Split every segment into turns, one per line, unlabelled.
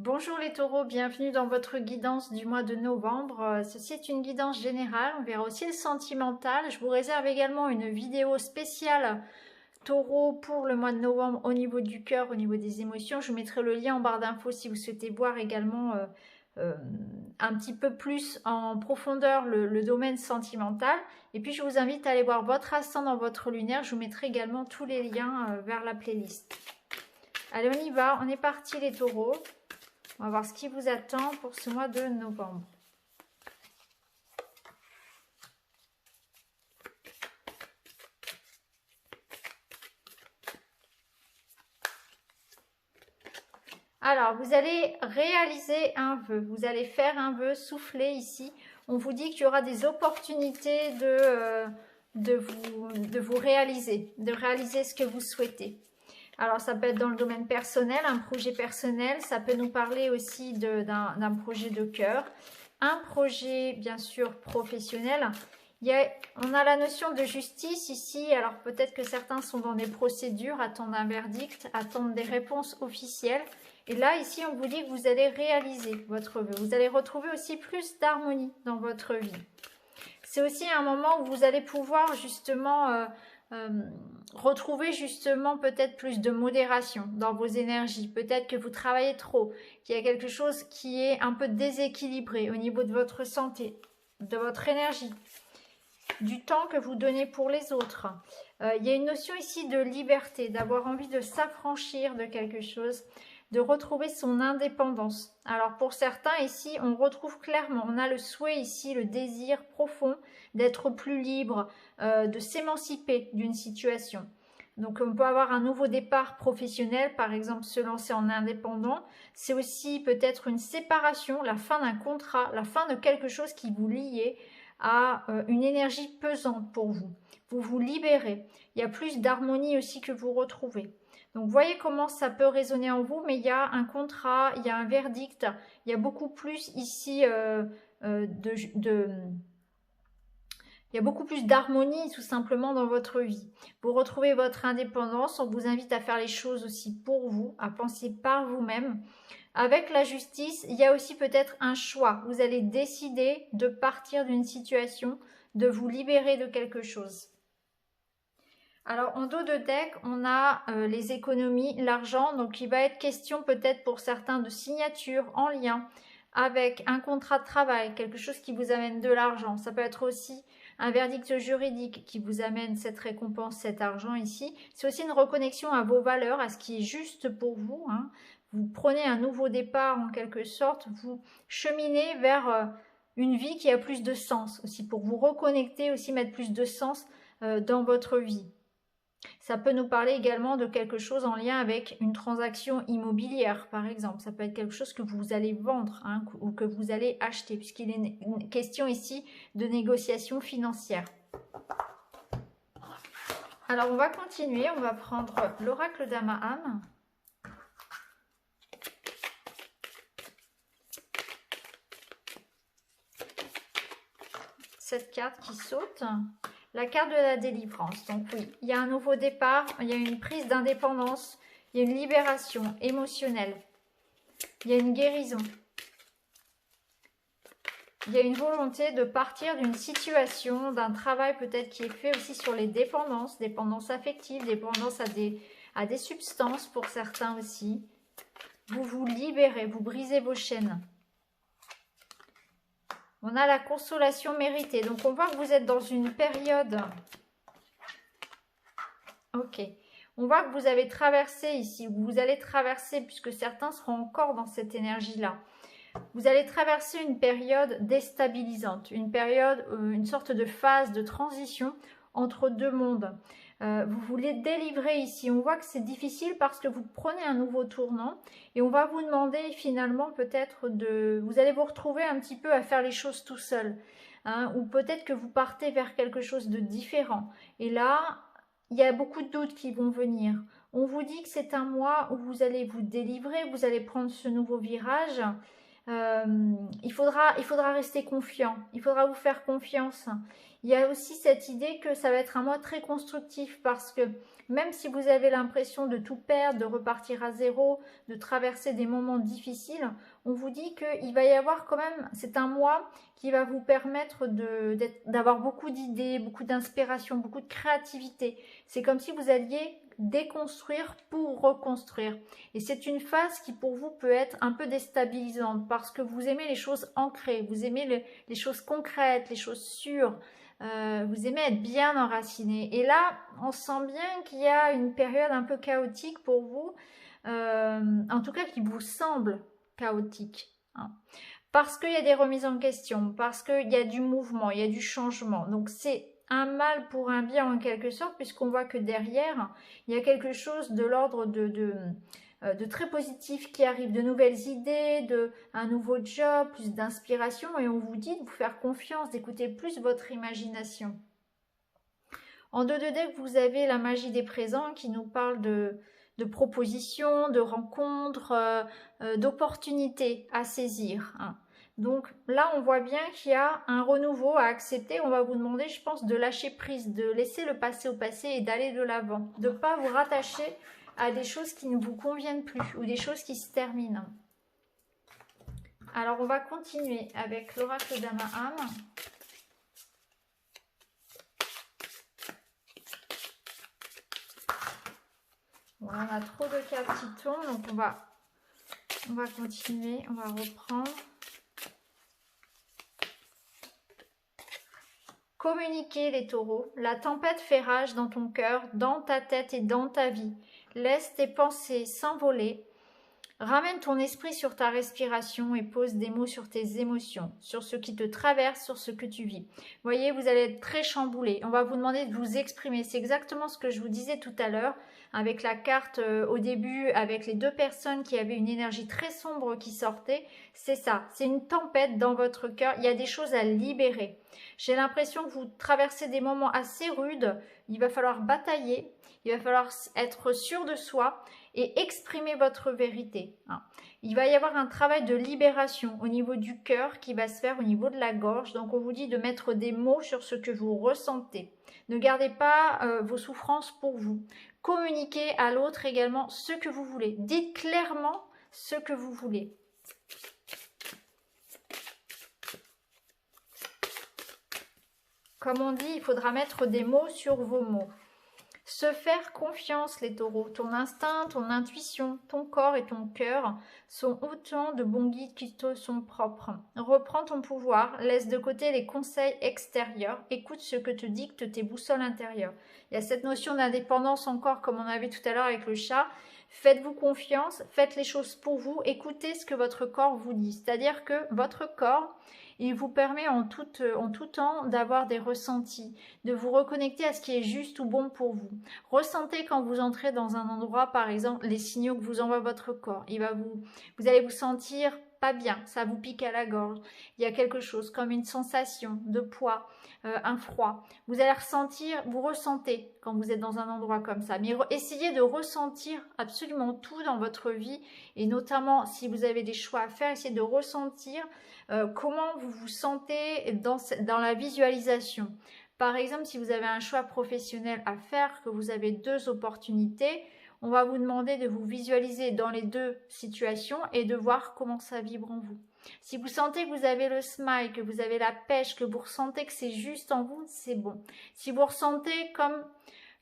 Bonjour les taureaux, bienvenue dans votre guidance du mois de novembre. Ceci est une guidance générale, on verra aussi le sentimental. Je vous réserve également une vidéo spéciale taureau pour le mois de novembre au niveau du cœur, au niveau des émotions. Je vous mettrai le lien en barre d'infos si vous souhaitez voir également un petit peu plus en profondeur le domaine sentimental. Et puis je vous invite à aller voir votre ascendant, votre lunaire. Je vous mettrai également tous les liens vers la playlist. Allez, on y va, on est parti les taureaux. On va voir ce qui vous attend pour ce mois de novembre. Alors, vous allez réaliser un vœu. Vous allez faire un vœu, souffler ici. On vous dit qu'il y aura des opportunités de vous réaliser, de réaliser ce que vous souhaitez. Alors, ça peut être dans le domaine personnel, un projet personnel. Ça peut nous parler aussi d'un projet de cœur. Un projet, bien sûr, professionnel. On a la notion de justice ici. Alors, peut-être que certains sont dans des procédures, attendent un verdict, attendent des réponses officielles. Et là, ici, on vous dit que vous allez réaliser votre vœu. Vous allez retrouver aussi plus d'harmonie dans votre vie. C'est aussi un moment où vous allez pouvoir justement retrouver justement peut-être plus de modération dans vos énergies. Peut-être que vous travaillez trop, qu'il y a quelque chose qui est un peu déséquilibré au niveau de votre santé, de votre énergie, du temps que vous donnez pour les autres. Il y a une notion ici de liberté, d'avoir envie de s'affranchir de quelque chose, de retrouver son indépendance. Alors pour certains ici, on retrouve clairement, on a le souhait ici, le désir profond d'être plus libre, de s'émanciper d'une situation. Donc on peut avoir un nouveau départ professionnel, par exemple se lancer en indépendant. C'est aussi peut-être une séparation, la fin d'un contrat, la fin de quelque chose qui vous liait à une énergie pesante pour vous. Vous vous libérez. Il y a plus d'harmonie aussi que vous retrouvez. Donc, voyez comment ça peut résonner en vous, mais il y a un contrat, il y a un verdict, il y a beaucoup plus ici il y a beaucoup plus d'harmonie tout simplement dans votre vie. Vous retrouvez votre indépendance, on vous invite à faire les choses aussi pour vous, à penser par vous-même. Avec la justice, il y a aussi peut-être un choix. Vous allez décider de partir d'une situation, de vous libérer de quelque chose. Alors en dos de deck, on a les économies, l'argent, donc il va être question peut-être pour certains de signature en lien avec un contrat de travail, quelque chose qui vous amène de l'argent. Ça peut être aussi un verdict juridique qui vous amène cette récompense, cet argent ici. C'est aussi une reconnexion à vos valeurs, à ce qui est juste pour vous. Hein. Vous prenez un nouveau départ en quelque sorte, vous cheminez vers une vie qui a plus de sens aussi, pour vous reconnecter, aussi mettre plus de sens dans votre vie. Ça peut nous parler également de quelque chose en lien avec une transaction immobilière, par exemple. Ça peut être quelque chose que vous allez vendre hein, ou que vous allez acheter, puisqu'il est une question ici de négociation financière. Alors, on va continuer. On va prendre l'oracle d'Amahan. Cette carte qui saute. La carte de la délivrance. Donc oui, il y a un nouveau départ, il y a une prise d'indépendance, il y a une libération émotionnelle, il y a une guérison. Il y a une volonté de partir d'une situation, d'un travail peut-être qui est fait aussi sur les dépendances, dépendance affective, dépendance à des substances pour certains aussi. Vous vous libérez, vous brisez vos chaînes. On a la consolation méritée. Donc, on voit que vous êtes dans une période... Ok. On voit que vous avez traversé ici, ou vous allez traverser, puisque certains seront encore dans cette énergie-là. Vous allez traverser une période déstabilisante, une période, une sorte de phase de transition entre deux mondes. Vous voulez délivrer ici. On voit que c'est difficile parce que vous prenez un nouveau tournant et on va vous demander finalement peut-être de... Vous allez vous retrouver un petit peu à faire les choses tout seul. Hein, ou peut-être que vous partez vers quelque chose de différent. Et là, il y a beaucoup de doutes qui vont venir. On vous dit que c'est un mois où vous allez vous délivrer, vous allez prendre ce nouveau virage. il faudra rester confiant, il faudra vous faire confiance. Il y a aussi cette idée que ça va être un mois très constructif parce que même si vous avez l'impression de tout perdre, de repartir à zéro, de traverser des moments difficiles, on vous dit qu'il va y avoir quand même, c'est un mois qui va vous permettre d'avoir beaucoup d'idées, beaucoup d'inspiration, beaucoup de créativité. C'est comme si vous alliez déconstruire pour reconstruire. Et c'est une phase qui pour vous peut être un peu déstabilisante parce que vous aimez les choses ancrées, vous aimez les choses concrètes, les choses sûres. Vous aimez être bien enraciné. Et là, on sent bien qu'il y a une période un peu chaotique pour vous, en tout cas qui vous semble chaotique. Hein. Parce qu'il y a des remises en question, parce qu'il y a du mouvement, il y a du changement. Donc c'est un mal pour un bien en quelque sorte, puisqu'on voit que derrière, il y a quelque chose de l'ordre de très positif qui arrive, de nouvelles idées, un nouveau job, plus d'inspiration, et on vous dit de vous faire confiance, d'écouter plus votre imagination. En 2 de deck, vous avez la magie des présents qui nous parle de propositions, de rencontres, d'opportunités à saisir. Hein. Donc là, on voit bien qu'il y a un renouveau à accepter. On va vous demander, je pense, de lâcher prise, de laisser le passé au passé et d'aller de l'avant. De ne pas vous rattacher à des choses qui ne vous conviennent plus ou des choses qui se terminent. Alors, on va continuer avec l'oracle d'Amaham. Voilà, on a trop de cartes qui tournent, donc on va continuer, on va reprendre. Communiquez les taureaux, la tempête fait rage dans ton cœur, dans ta tête et dans ta vie. Laisse tes pensées s'envoler. Ramène ton esprit sur ta respiration et pose des mots sur tes émotions, sur ce qui te traverse, sur ce que tu vis. Vous voyez, vous allez être très chamboulé. On va vous demander de vous exprimer. C'est exactement ce que je vous disais tout à l'heure avec la carte au début, avec les 2 personnes qui avaient une énergie très sombre qui sortait. C'est ça, c'est une tempête dans votre cœur. Il y a des choses à libérer. J'ai l'impression que vous traversez des moments assez rudes. Il va falloir batailler. Il va falloir être sûr de soi et exprimer votre vérité. Il va y avoir un travail de libération au niveau du cœur qui va se faire au niveau de la gorge. Donc on vous dit de mettre des mots sur ce que vous ressentez. Ne gardez pas vos souffrances pour vous. Communiquez à l'autre également ce que vous voulez. Dites clairement ce que vous voulez. Comme on dit, il faudra mettre des mots sur vos mots. Se faire confiance, les taureaux. Ton instinct, ton intuition, ton corps et ton cœur sont autant de bons guides qui te sont propres. Reprends ton pouvoir, laisse de côté les conseils extérieurs, écoute ce que te dictent tes boussoles intérieures. Il y a cette notion d'indépendance encore, comme on avait tout à l'heure avec le chat. Faites-vous confiance, faites les choses pour vous, écoutez ce que votre corps vous dit. C'est-à-dire que votre corps, il vous permet en tout temps d'avoir des ressentis, de vous reconnecter à ce qui est juste ou bon pour vous. Ressentez quand vous entrez dans un endroit, par exemple, les signaux que vous envoie votre corps. Vous allez vous sentir pas bien, ça vous pique à la gorge. Il y a quelque chose comme une sensation de poids, un froid. Vous allez ressentir, vous ressentez quand vous êtes dans un endroit comme ça. Mais essayez de ressentir absolument tout dans votre vie et notamment si vous avez des choix à faire, essayez de ressentir comment vous vous sentez dans la visualisation. Par exemple, si vous avez un choix professionnel à faire, que vous avez 2 opportunités, on va vous demander de vous visualiser dans les 2 situations et de voir comment ça vibre en vous. Si vous sentez que vous avez le smile, que vous avez la pêche, que vous ressentez que c'est juste en vous, c'est bon. Si vous ressentez comme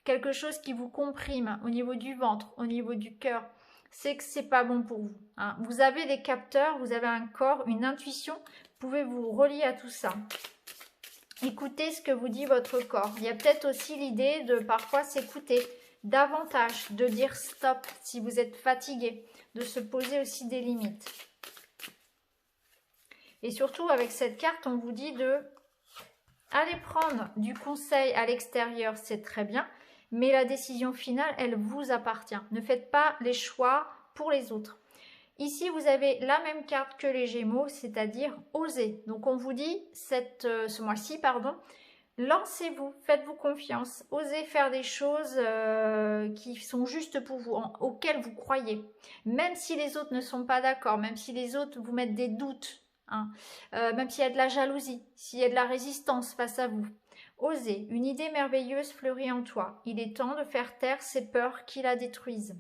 quelque chose qui vous comprime au niveau du ventre, au niveau du cœur, c'est que c'est pas bon pour vous. Hein. Vous avez des capteurs, vous avez un corps, une intuition, vous pouvez vous relier à tout ça. Écoutez ce que vous dit votre corps. Il y a peut-être aussi l'idée de parfois s'écouter davantage, de dire stop si vous êtes fatigué, de se poser aussi des limites. Et surtout avec cette carte, on vous dit de aller prendre du conseil à l'extérieur, c'est très bien, mais la décision finale, elle vous appartient. Ne faites pas les choix pour les autres. Ici, vous avez la même carte que les Gémeaux, c'est-à-dire oser. Donc, on vous dit ce mois-ci, Lancez-vous, faites-vous confiance, osez faire des choses qui sont justes pour vous, auxquelles vous croyez. Même si les autres ne sont pas d'accord, même si les autres vous mettent des doutes, hein, même s'il y a de la jalousie, s'il y a de la résistance face à vous. Osez, une idée merveilleuse fleurit en toi. Il est temps de faire taire ces peurs qui la détruisent.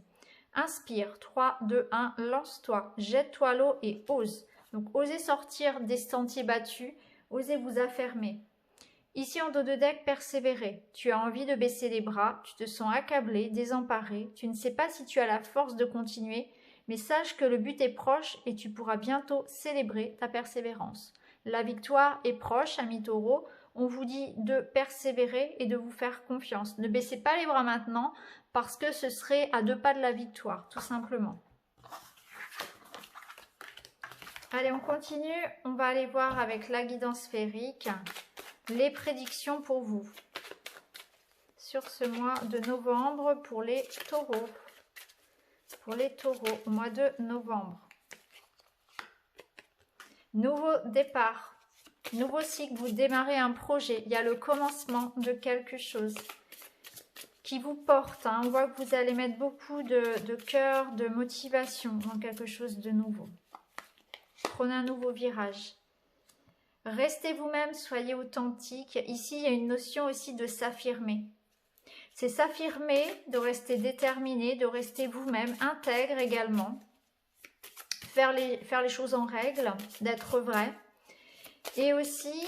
Inspire, 3, 2, 1, lance-toi, jette-toi à l'eau et ose. Donc osez sortir des sentiers battus, osez vous affermer. Ici en dos de deck, persévérer. Tu as envie de baisser les bras, tu te sens accablé, désemparé, tu ne sais pas si tu as la force de continuer, mais sache que le but est proche et tu pourras bientôt célébrer ta persévérance. La victoire est proche, amis taureaux. On vous dit de persévérer et de vous faire confiance. Ne baissez pas les bras maintenant parce que ce serait à 2 pas de la victoire, tout simplement. Allez, on continue. On va aller voir avec la guidance sphérique les prédictions pour vous sur ce mois de novembre pour les taureaux. Pour les taureaux, au mois de novembre. Nouveau départ, nouveau cycle, vous démarrez un projet. Il y a le commencement de quelque chose qui vous porte. Hein. On voit que vous allez mettre beaucoup de cœur, de motivation dans quelque chose de nouveau. Prenez un nouveau virage. Restez vous-même, soyez authentique. Ici, il y a une notion aussi de s'affirmer. C'est s'affirmer, de rester déterminé, de rester vous-même, intègre également. Faire les choses en règle, d'être vrai. Et aussi,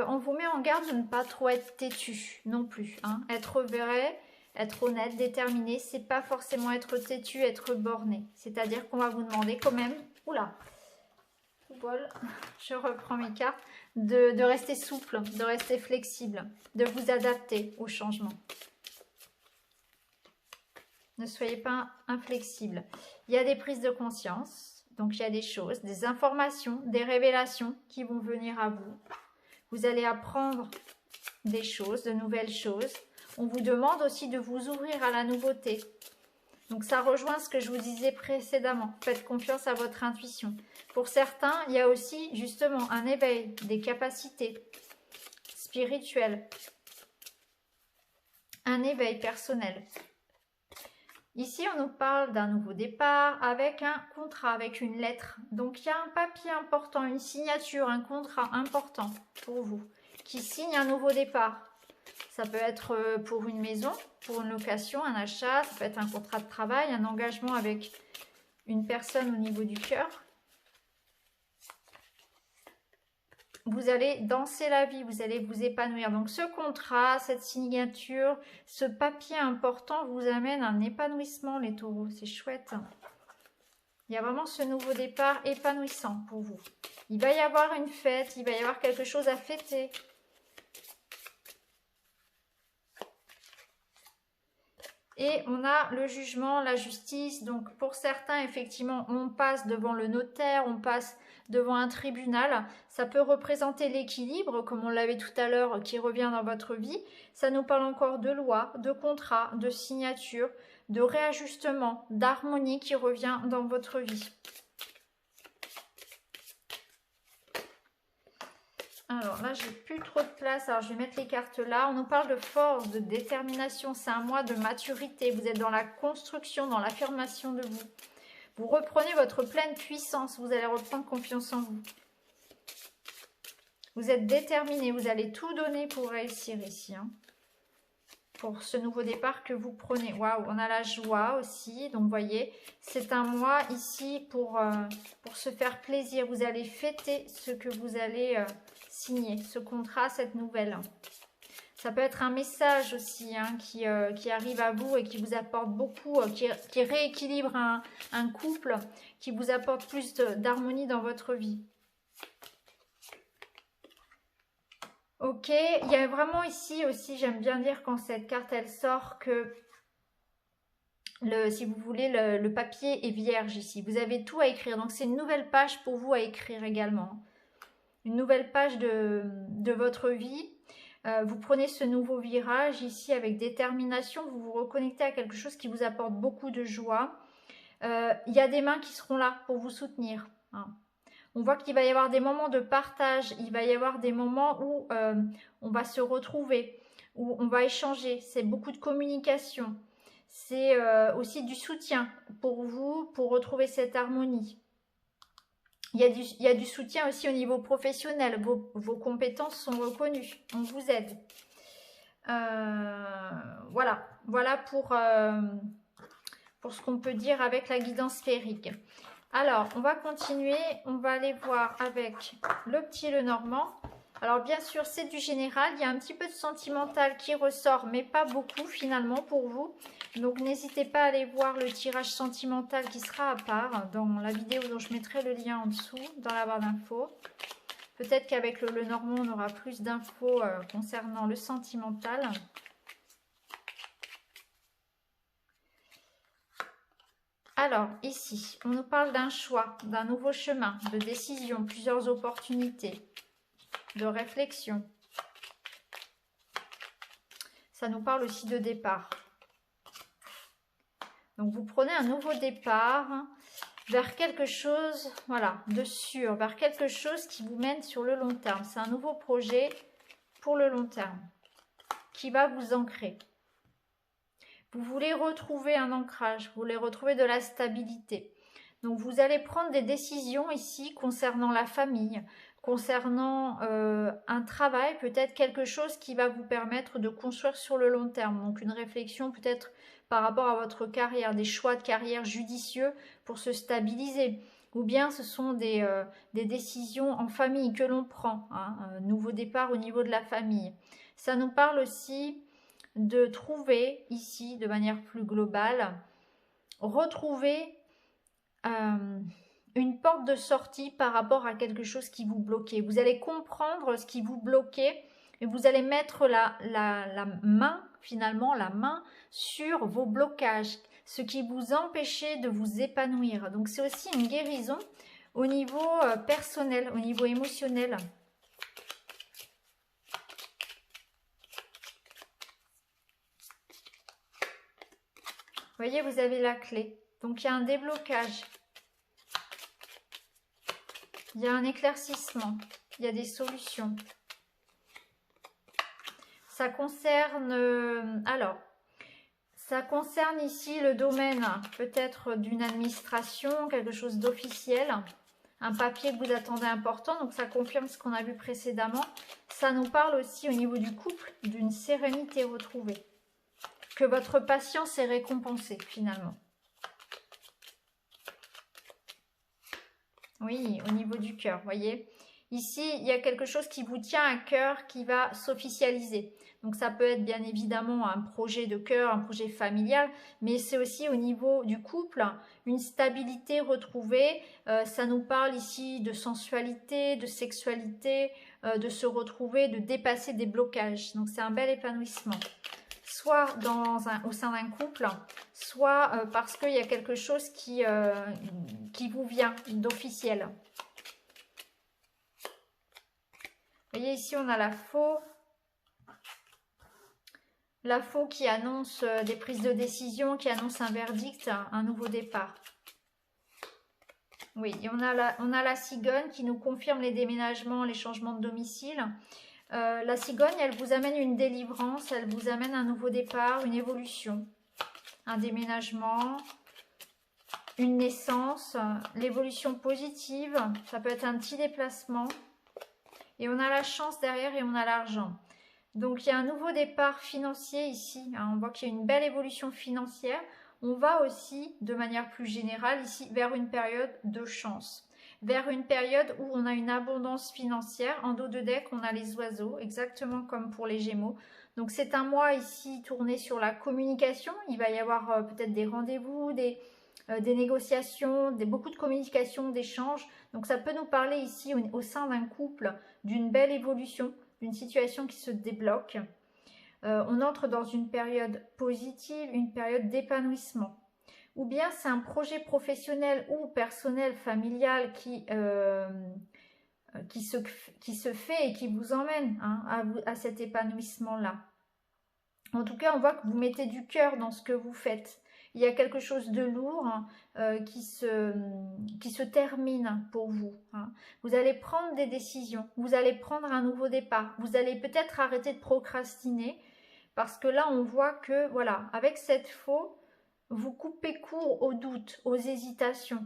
on vous met en garde de ne pas trop être têtu non plus. Hein. Être vrai, être honnête, déterminé, c'est pas forcément être têtu, être borné. C'est-à-dire qu'on va vous demander quand même, oula, je reprends mes cartes, de rester souple, de rester flexible, de vous adapter au changement. Ne soyez pas inflexible. Il y a des prises de conscience, donc il y a des choses, des informations, des révélations qui vont venir à vous. Vous allez apprendre des choses, de nouvelles choses. On vous demande aussi de vous ouvrir à la nouveauté. Donc ça rejoint ce que je vous disais précédemment. Faites confiance à votre intuition. Pour certains, il y a aussi justement un éveil des capacités spirituelles. Un éveil personnel. Ici, on nous parle d'un nouveau départ avec un contrat, avec une lettre. Donc il y a un papier important, une signature, un contrat important pour vous qui signe un nouveau départ. Ça peut être pour une maison, pour une location, un achat, ça peut être un contrat de travail, un engagement avec une personne au niveau du cœur. Vous allez danser la vie, vous allez vous épanouir. Donc ce contrat, cette signature, ce papier important vous amène à un épanouissement les taureaux, c'est chouette. Il y a vraiment ce nouveau départ épanouissant pour vous. Il va y avoir une fête, il va y avoir quelque chose à fêter. Et on a le jugement, la justice. Donc pour certains, effectivement, on passe devant le notaire, on passe devant un tribunal. Ça peut représenter l'équilibre, comme on l'avait tout à l'heure, qui revient dans votre vie. Ça nous parle encore de loi, de contrat, de signature, de réajustement, d'harmonie qui revient dans votre vie. Alors là, j'ai plus trop de place. Alors, je vais mettre les cartes là. On nous parle de force, de détermination. C'est un mois de maturité. Vous êtes dans la construction, dans l'affirmation de vous. Vous reprenez votre pleine puissance. Vous allez reprendre confiance en vous. Vous êtes déterminé. Vous allez tout donner pour réussir ici. Hein. Pour ce nouveau départ que vous prenez. Waouh, on a la joie aussi. Donc, vous voyez, c'est un mois ici pour se faire plaisir. Vous allez fêter ce que vous allez... signer ce contrat, cette nouvelle. Ça peut être un message aussi hein, qui arrive à vous et qui vous apporte beaucoup, qui rééquilibre un couple, qui vous apporte plus d'harmonie dans votre vie. Ok, il y a vraiment ici aussi, j'aime bien dire quand cette carte elle sort que si vous voulez, le papier est vierge ici. Vous avez tout à écrire, donc c'est une nouvelle page pour vous à écrire également. Une nouvelle page de votre vie. Vous prenez ce nouveau virage ici avec détermination. Vous vous reconnectez à quelque chose qui vous apporte beaucoup de joie. Il y a des mains qui seront là pour vous soutenir. Hein. On voit qu'il va y avoir des moments de partage, il va y avoir des moments où on va se retrouver, où on va échanger. C'est beaucoup de communication. C'est aussi du soutien pour vous, pour retrouver cette harmonie. Il y a du soutien aussi au niveau professionnel. Vos compétences sont reconnues. On vous aide. Voilà pour ce qu'on peut dire avec la guidance sphérique. Alors, on va continuer. On va aller voir avec le petit Lenormand. Alors, bien sûr, c'est du général. Il y a un petit peu de sentimental qui ressort, mais pas beaucoup finalement pour vous. Donc, n'hésitez pas à aller voir le tirage sentimental qui sera à part dans la vidéo dont je mettrai le lien en dessous, dans la barre d'infos. Peut-être qu'avec le Lenormand, on aura plus d'infos concernant le sentimental. Alors, ici, on nous parle d'un choix, d'un nouveau chemin, de décision, plusieurs opportunités, de réflexion. Ça nous parle aussi de départ. Donc, vous prenez un nouveau départ vers quelque chose, voilà, de sûr, vers quelque chose qui vous mène sur le long terme. C'est un nouveau projet pour le long terme qui va vous ancrer. Vous voulez retrouver un ancrage, vous voulez retrouver de la stabilité. Donc, vous allez prendre des décisions ici concernant la famille, concernant un travail, peut-être quelque chose qui va vous permettre de construire sur le long terme. Donc, une réflexion peut-être par rapport à votre carrière, des choix de carrière judicieux pour se stabiliser. Ou bien ce sont des décisions en famille que l'on prend, hein, un nouveau départ au niveau de la famille. Ça nous parle aussi de trouver ici, de manière plus globale, retrouver une porte de sortie par rapport à quelque chose qui vous bloquait. Vous allez comprendre ce qui vous bloquait et vous allez mettre la main, finalement, la main sur vos blocages, ce qui vous empêchait de vous épanouir. Donc, c'est aussi une guérison au niveau personnel, au niveau émotionnel. Vous voyez, vous avez la clé. Donc, il y a un déblocage. Il y a un éclaircissement. Il y a des solutions. Ça concerne... alors, ça concerne ici le domaine peut-être d'une administration, quelque chose d'officiel. Un papier que vous attendez important. Donc, ça confirme ce qu'on a vu précédemment. Ça nous parle aussi au niveau du couple d'une sérénité retrouvée. Que votre patience est récompensée finalement. Oui, au niveau du cœur, voyez. Ici, il y a quelque chose qui vous tient à cœur qui va s'officialiser. Donc, ça peut être bien évidemment un projet de cœur, un projet familial, mais c'est aussi au niveau du couple, une stabilité retrouvée. Ça nous parle ici de sensualité, de sexualité, de se retrouver, de dépasser des blocages. Donc, c'est un bel épanouissement. Soit au sein d'un couple, soit parce qu'il y a quelque chose qui vous vient d'officiel. Vous voyez ici, on a la faux. La faux qui annonce des prises de décision, qui annonce un verdict, un nouveau départ. Oui, et on a la cigogne qui nous confirme les déménagements, les changements de domicile. La cigogne, elle vous amène une délivrance, elle vous amène un nouveau départ, une évolution, un déménagement, une naissance, l'évolution positive, ça peut être un petit déplacement. Et on a la chance derrière et on a l'argent. Donc, il y a un nouveau départ financier ici. Hein, on voit qu'il y a une belle évolution financière. On va aussi, de manière plus générale, ici, vers une période de chance. Vers une période où on a une abondance financière. En dos de deck, on a les oiseaux, exactement comme pour les Gémeaux. Donc, c'est un mois ici tourné sur la communication. Il va y avoir peut-être des rendez-vous, des négociations, beaucoup de communication, d'échanges. Donc, ça peut nous parler ici au sein d'un couple d'une belle évolution, d'une situation qui se débloque. On entre dans une période positive, une période d'épanouissement. Ou bien c'est un projet professionnel ou personnel, familial qui se fait et qui vous emmène à cet épanouissement-là. En tout cas, on voit que vous mettez du cœur dans ce que vous faites. il y a quelque chose de lourd qui se termine pour vous. Hein. Vous allez prendre des décisions, vous allez prendre un nouveau départ, vous allez peut-être arrêter de procrastiner parce que là on voit que voilà, avec cette faux, vous coupez court aux doutes, aux hésitations.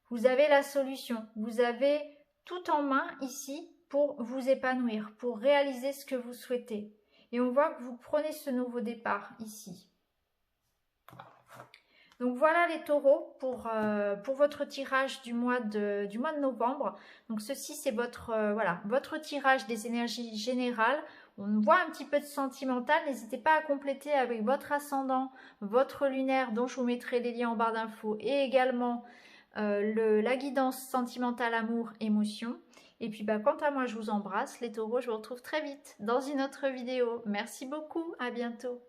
Vous avez la solution, vous avez tout en main ici pour vous épanouir, pour réaliser ce que vous souhaitez. Et on voit que vous prenez ce nouveau départ ici. Donc voilà les taureaux pour votre tirage du mois de novembre. Donc ceci c'est votre tirage des énergies générales. On voit un petit peu de sentimental. N'hésitez pas à compléter avec votre ascendant, votre lunaire dont je vous mettrai des liens en barre d'infos et également la guidance sentimentale, amour, émotion. Et puis quant à moi je vous embrasse les taureaux, je vous retrouve très vite dans une autre vidéo. Merci beaucoup, à bientôt.